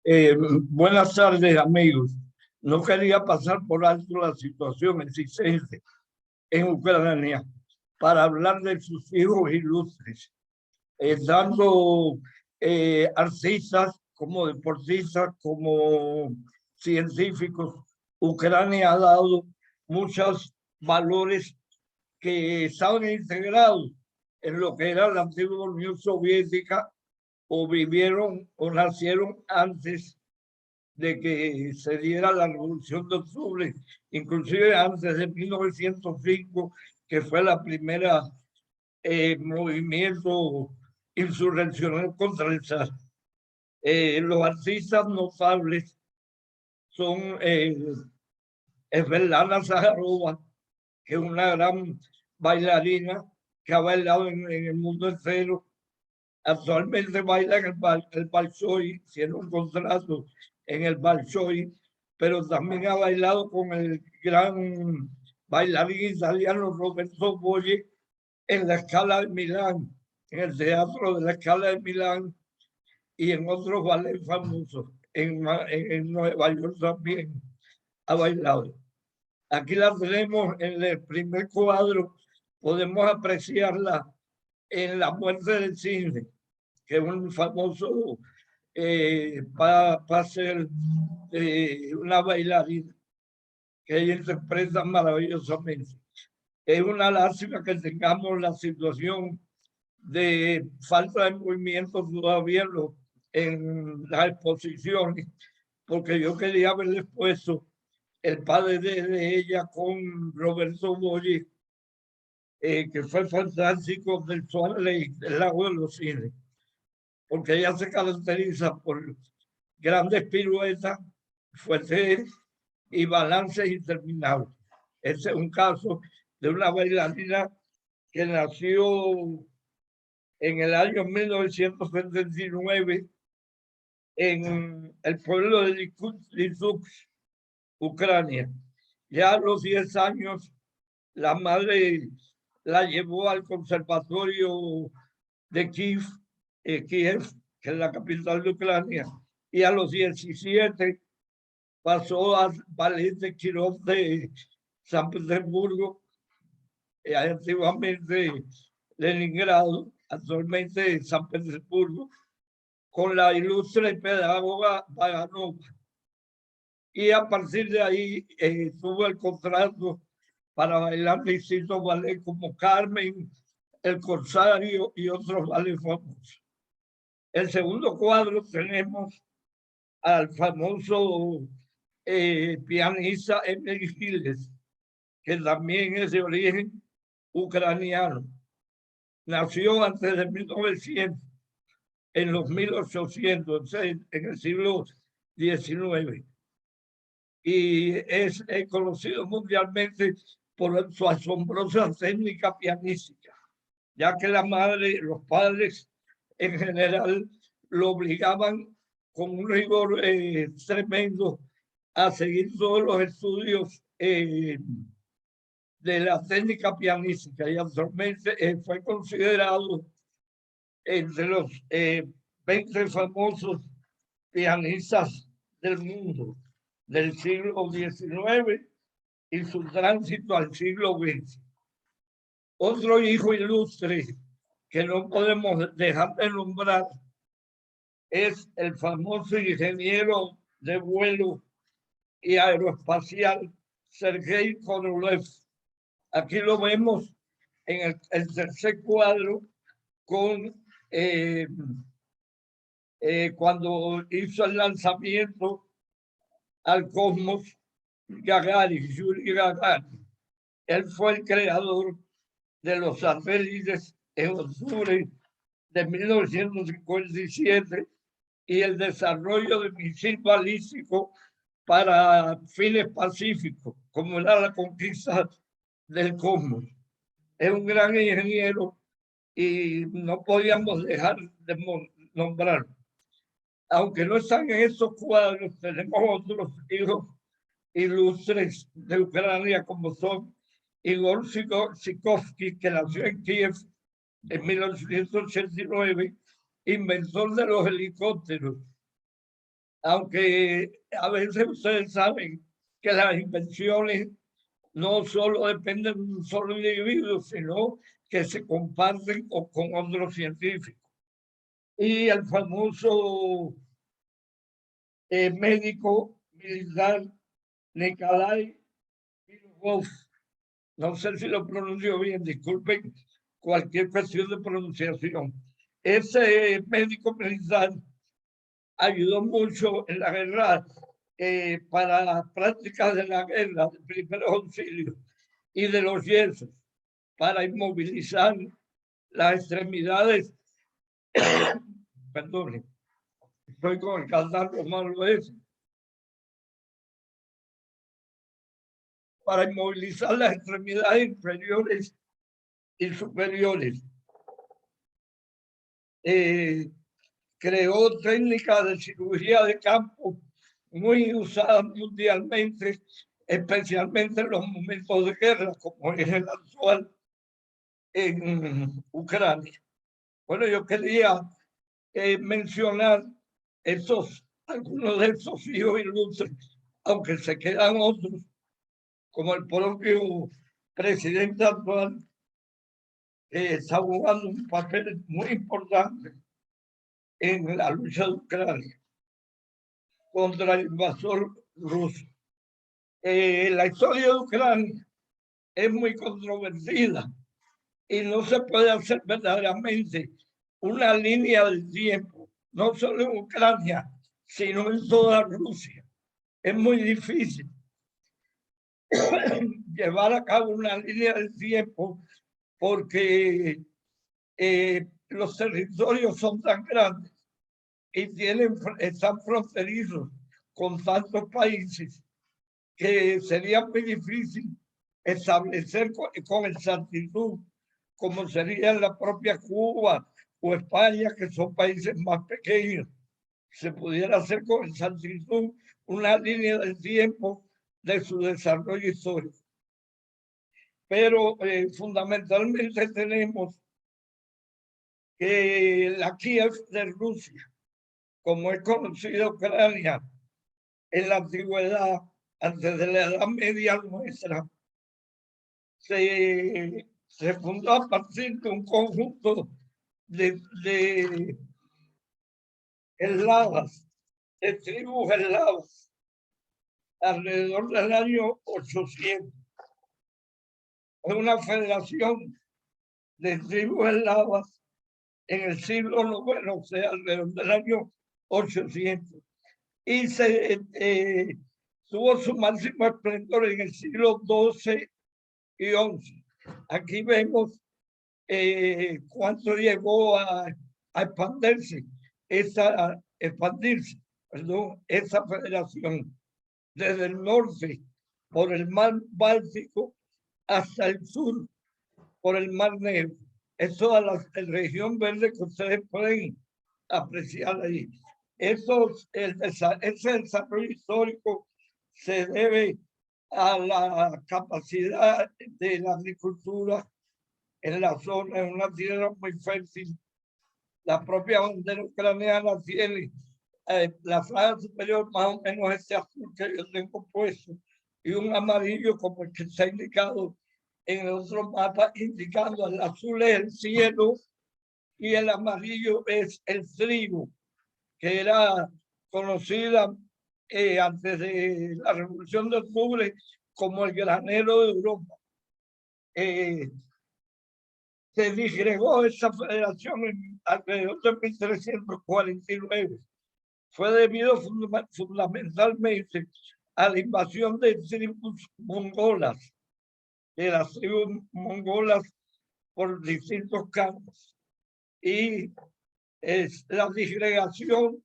Buenas tardes, amigos. No quería pasar por alto la situación existente en Ucrania para hablar de sus hijos ilustres, tanto artistas como deportistas, como científicos. Ucrania ha dado muchos valores que estaban integrados en lo que era la antigua Unión Soviética o vivieron o nacieron antes de que se diera la Revolución de Octubre, inclusive antes de 1905, que fue la primera movimiento insurreccional contra el zar. Los artistas notables son Svetlana Zaharova, que es una gran bailarina que ha bailado en el mundo entero. Actualmente baila en el Bolshoi, tiene un contrato en el Bolshoi, pero también ha bailado con el gran bailarín italiano Roberto Boggi en la Scala de Milán, en el Teatro de la Scala de Milán y en otros ballets famosos. En Nueva York también ha bailado. Aquí la tenemos en el primer cuadro, podemos apreciarla en La muerte del cisne, que es un famoso para ser una bailarina que ella interpreta maravillosamente. Es una lástima que tengamos la situación de falta de movimiento todavía en las exposiciones, porque yo quería haberles puesto el padre de ella con Roberto Boggi, que fue fantástico, del Swan Lake, del lago de los cines, porque ella se caracteriza por grandes piruetas, fuertes y balances interminables. Este es un caso de una bailarina que nació en el año 1979 en el pueblo de Lizuk, Ucrania. Ya a los 10 años, la madre la llevó al conservatorio de Kiev, Kiev, que es la capital de Ucrania, y a los 17 pasó al ballet de Kirov de San Petersburgo, antiguamente Leningrado, actualmente San Petersburgo, con la ilustre pedagoga Vaganova. Y a partir de ahí tuvo el contrato para bailar distintos ballets como Carmen, El Corsario y otros ballets famosos. El segundo cuadro tenemos al famoso pianista Emily Giles, que también es de origen ucraniano. Nació antes de 1900, en los 1800, en el siglo XIX. Y es conocido mundialmente por su asombrosa técnica pianística, ya que la madre, los padres en general, lo obligaban con un rigor tremendo a seguir todos los estudios de la técnica pianística, y actualmente fue considerado entre los 20 famosos pianistas del mundo del siglo XIX y su tránsito al siglo XX. Otro hijo ilustre que no podemos dejar de nombrar es el famoso ingeniero de vuelo y aeroespacial Sergei Korolev. Aquí lo vemos en el tercer cuadro con cuando hizo el lanzamiento al cosmos Gagarin, Yuri Gagarin. Él fue el creador de los satélites en octubre de 1957 y el desarrollo de misil balístico para fines pacíficos, como era la conquista del cosmos. Es un gran ingeniero y no podíamos dejar de nombrarlo. Aunque no están en esos cuadros, tenemos otros hijos ilustres de Ucrania, como son Igor Sikovsky, que nació en Kiev en 1989, inventor de los helicópteros, aunque a veces ustedes saben que las invenciones no solo dependen de un solo individuo, sino que se comparten con otros científicos. Y el famoso médico militar Nikolai Kirov, no sé si lo pronuncio bien, disculpen cualquier cuestión de pronunciación. Ese médico militar ayudó mucho en la guerra para las prácticas de la guerra, de primeros auxilios y de los yesos, para inmovilizar las extremidades. Perdón, estoy con el catarro malo ese. Para inmovilizar las extremidades inferiores y superiores. Creó técnicas de cirugía de campo muy usadas mundialmente, especialmente en los momentos de guerra, como es el actual en Ucrania. Bueno, yo quería mencionar algunos de esos hijos ilustres, aunque se quedan otros, como el propio presidente actual, está jugando un papel muy importante en la lucha de Ucrania contra el invasor ruso. La historia de Ucrania es muy controvertida y no se puede hacer verdaderamente una línea del tiempo, no solo en Ucrania, sino en toda Rusia. Es muy difícil llevar a cabo una línea del tiempo porque los territorios son tan grandes y están fronterizos con tantos países que sería muy difícil establecer con exactitud como sería en la propia Cuba o España, que son países más pequeños. Se pudiera hacer con exactitud una línea del tiempo de su desarrollo histórico. Pero fundamentalmente tenemos que la Kiev de Rusia, como es conocida Ucrania en la antigüedad, antes de la Edad Media nuestra, se fundó a partir de un conjunto de eslavas, de tribus eslavas, alrededor del año 800. Es una federación de tribus eslavas en el siglo IX, o sea, alrededor del año 800. Y tuvo su máximo esplendor en el siglo XII y XI. Aquí vemos cuánto llegó a expandirse esa federación desde el norte por el mar Báltico hasta el sur por el mar Negro. Es toda la región verde que ustedes pueden apreciar ahí. Ese desarrollo histórico se debe a la capacidad de la agricultura en la zona, en una tierra muy fértil. La propia bandera ucraniana tiene la franja superior más o menos este azul que yo tengo puesto y un amarillo como el que está indicado en el otro mapa, indicando el azul es el cielo y el amarillo es el trigo, que era conocida antes de la Revolución de Octubre como el granero de Europa. Se disgregó esa federación en alrededor de 1349. Fue debido fundamentalmente a la invasión de tribus mongolas, de las tribus mongolas por distintos campos. Y la disgregación,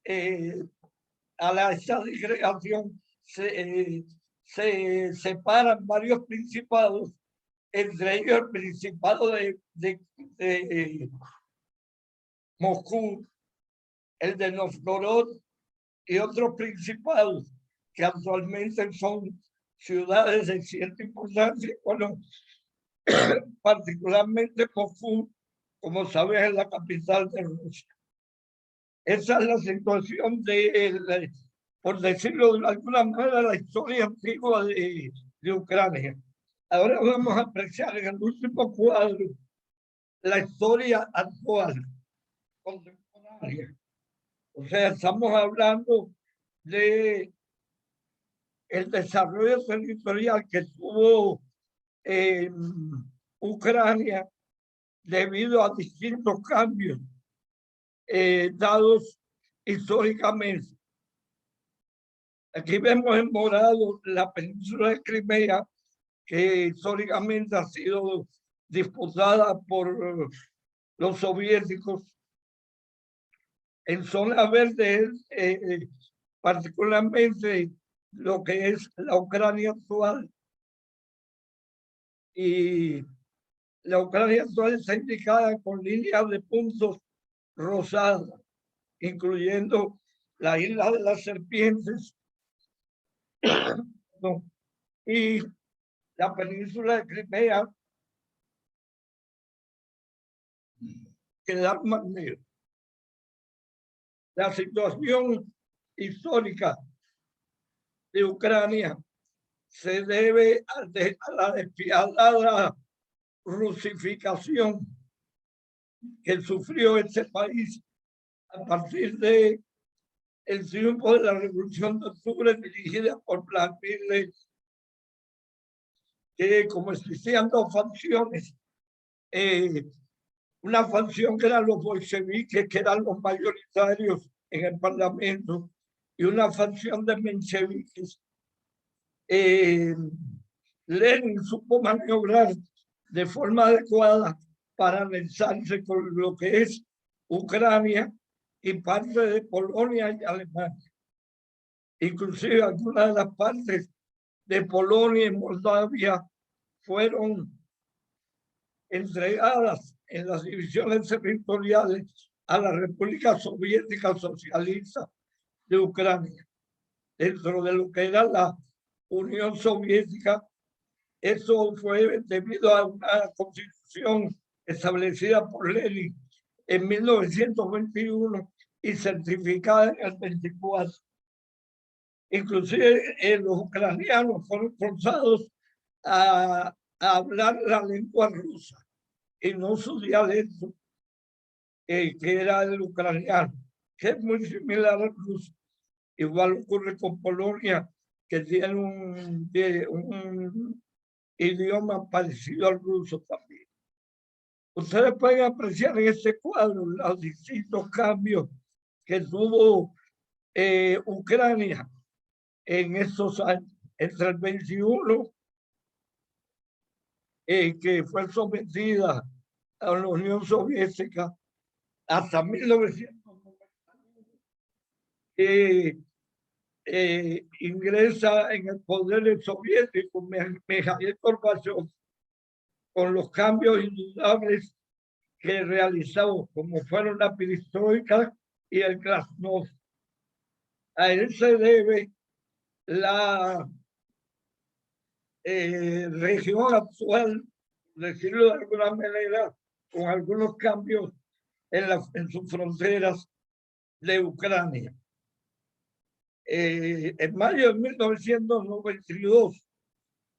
esa disgregación se separan varios principados, entre ellos el principado de Moscú, el de Novgorod y otros principados que actualmente son ciudades de cierta importancia, bueno, particularmente Moscú, como sabes, es la capital de Rusia. Esa es la situación por decirlo de alguna manera, la historia antigua de Ucrania. Ahora vamos a apreciar en el último cuadro la historia actual, contemporánea. O sea, estamos hablando de el desarrollo territorial que tuvo Ucrania debido a distintos cambios dados históricamente. Aquí vemos en morado la península de Crimea, que históricamente ha sido disputada por los soviéticos. En zona verde, particularmente lo que es la Ucrania actual. Y la Ucrania actual está indicada con líneas de puntos rosadas, incluyendo la isla de las serpientes y la península de Crimea, que da más negro. La situación histórica de Ucrania se debe a la despiadada rusificación que sufrió este país a partir de el triunfo de la Revolución de Octubre dirigida por Vladimir, que como existían dos facciones, una facción que eran los bolcheviques, que eran los mayoritarios en el Parlamento, y una facción de mencheviques. Lenin supo maniobrar de forma adecuada para anexarse con lo que es Ucrania y parte de Polonia y Alemania. Inclusive algunas de las partes de Polonia y Moldavia fueron entregadas en las divisiones territoriales a la República Soviética Socialista de Ucrania. Dentro de lo que era la Unión Soviética, eso fue debido a una constitución establecida por Lenin en 1921 y certificada en el 24. Inclusive los ucranianos fueron forzados a hablar la lengua rusa y no su dialecto, que era el ucraniano, que es muy similar al ruso. Igual ocurre con Polonia, que tiene un idioma parecido al ruso también. Ustedes pueden apreciar en este cuadro los distintos cambios que tuvo Ucrania en estos años, entre el 21, que fue sometida a la Unión Soviética, hasta 1991, ingresa en el poder soviético Mikhail Gorbachev, con los cambios indudables que realizó, como fueron la perestroika y el glasnost. A él se debe la región actual, decirlo de alguna manera, con algunos cambios en sus fronteras de Ucrania. En mayo de 1992,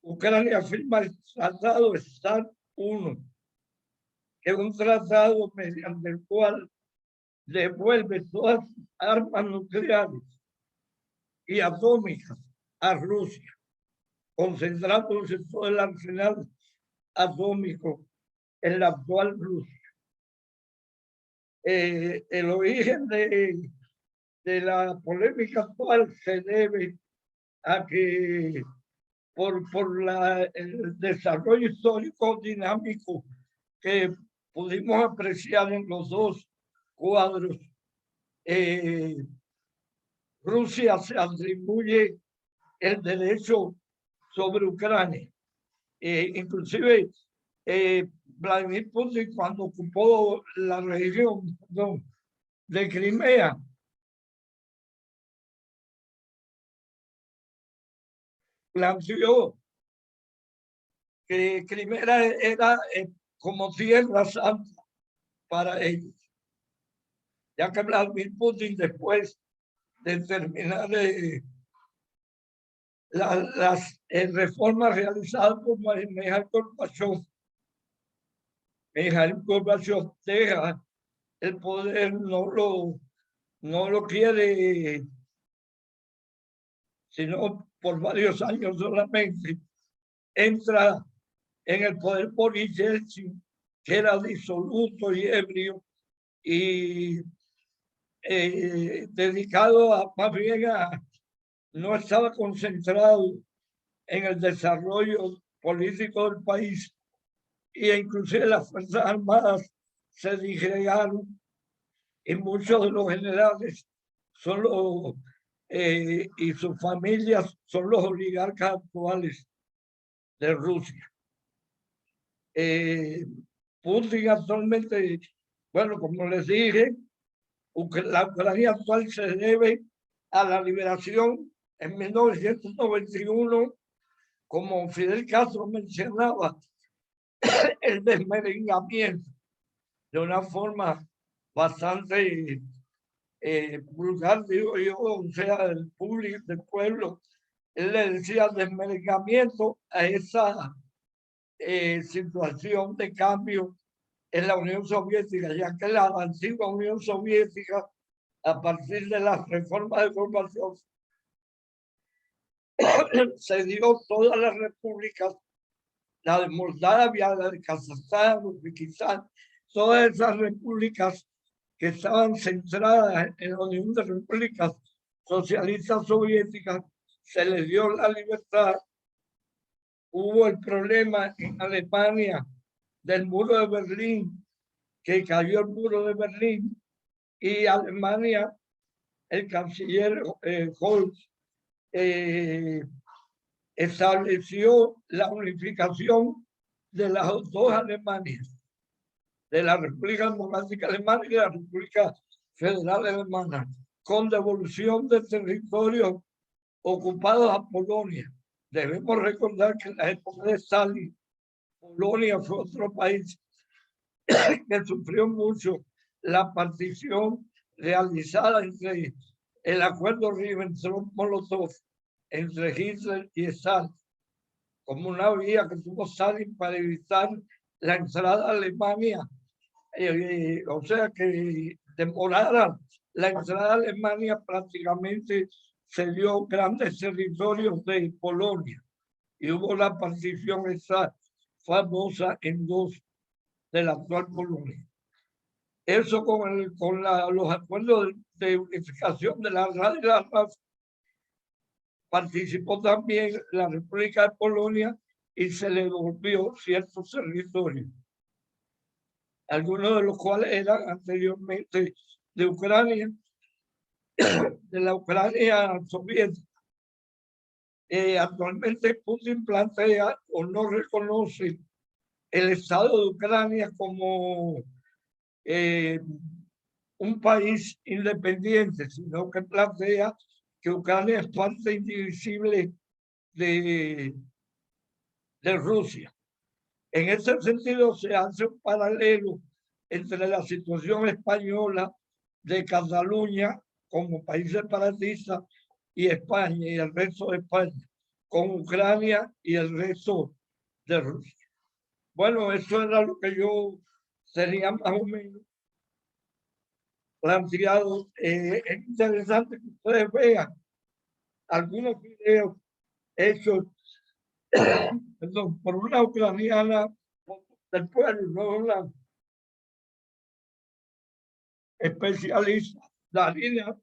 Ucrania firma el Tratado START 1, que es un tratado mediante el cual devuelve todas las armas nucleares y atómicas a Rusia, concentrándose todo el arsenal atómico en la actual Rusia. El origen de la polémica actual se debe a que por el desarrollo histórico dinámico que pudimos apreciar en los dos cuadros, Rusia se atribuye el derecho sobre Ucrania. Inclusive Vladimir Putin, cuando ocupó la región de Crimea, planteó que Crimea era como tierra santa para ellos. ya que Vladimir Putin, después de terminar las reformas realizadas por Mikhail Gorbachev deja el poder, no lo quiere, sino por varios años solamente. Entra en el poder Boris Yeltsin, que era disoluto y ebrio, y dedicado más bien no estaba concentrado en el desarrollo político del país, e inclusive las Fuerzas Armadas se disgregaron y muchos de los generales y sus familias son los oligarcas actuales de Rusia. Putin actualmente, bueno, como les dije, la Ucrania actual se debe a la liberación en 1991, como Fidel Castro mencionaba, el desmerengamiento de una forma bastante vulgar, digo yo, o sea, del público, del pueblo. Él le decía desmerengamiento a esa situación de cambio en la Unión Soviética, ya que la antigua Unión Soviética, a partir de las reformas de Gorbachev, se dio todas las repúblicas, la de Moldavia, la de Kazajstán, Uzbekistán, todas esas repúblicas que estaban centradas en la Unión de Repúblicas Socialistas Soviéticas, se les dio la libertad. Hubo el problema en Alemania del muro de Berlín, que cayó el muro de Berlín, y Alemania, el canciller Scholz, estableció la unificación de las dos Alemanias, de la República Democrática Alemana y la República Federal Alemana, con devolución de territorios ocupados a Polonia. Debemos recordar que en la época de Stalin, Polonia fue otro país que sufrió mucho la partición realizada entre el acuerdo Ribbentrop-Molotov entre Hitler y Stalin, como una vía que tuvo Stalin para evitar la entrada a Alemania, o sea que demorara la entrada a Alemania. Prácticamente se dio grandes territorios de Polonia y hubo la partición esa famosa en dos de la actual Polonia. Eso con los acuerdos de unificación de la raza y la raza, participó también la República de Polonia y se le devolvió ciertos territorios, algunos de los cuales eran anteriormente de Ucrania, de la Ucrania soviética. Actualmente Putin plantea o no reconoce el Estado de Ucrania como un país independiente, sino que plantea que Ucrania es parte indivisible de Rusia. En ese sentido se hace un paralelo entre la situación española de Cataluña como país separatista y España y el resto de España, con Ucrania y el resto de Rusia. Bueno, eso era lo que yo tenía más o menos planteado. Es interesante que ustedes vean algunos videos hechos perdón, por una ucraniana del pueblo, no una especialista, Darina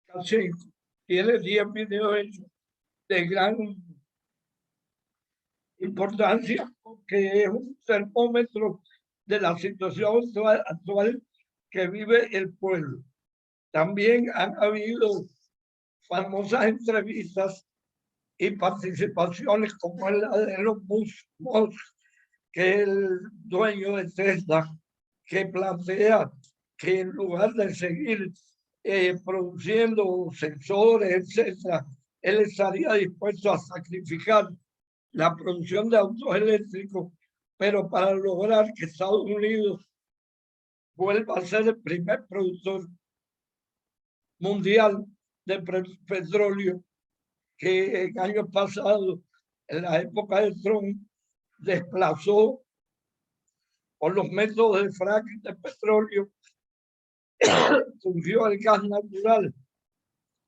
Kachenko. Tiene 10 videos hechos de gran importancia porque es un termómetro de la situación actual que vive el pueblo. También han habido famosas entrevistas y participaciones como la de Elon Musk, que es el dueño de Tesla, que plantea que en lugar de seguir produciendo sensores, etcétera, él estaría dispuesto a sacrificar la producción de autos eléctricos, pero para lograr que Estados Unidos vuelva a ser el primer productor mundial de petróleo, que en años pasados, en la época de Trump, desplazó por los métodos de fracking de petróleo, surgió el gas natural.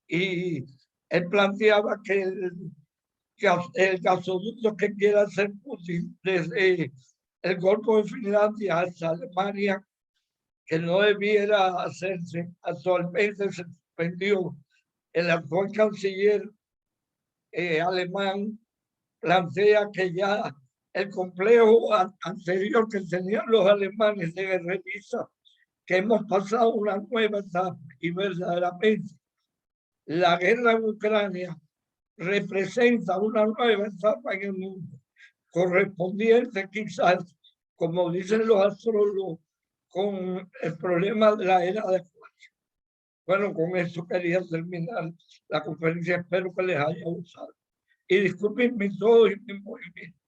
Y él planteaba que el gasoducto que quiera hacer Putin desde el Golfo de Finlandia hasta Alemania, que no debiera hacerse. Actualmente se suspendió. El actual canciller alemán plantea que ya el complejo anterior que tenían los alemanes de revisa, que hemos pasado una nueva etapa, y verdaderamente la guerra en Ucrania representa una nueva etapa en el mundo, correspondiente quizás, como dicen los astrólogos, con el problema de la era de Acuario. Bueno, con eso quería terminar la conferencia. Espero que les haya gustado. Y disculpen mi todo y mi movimiento.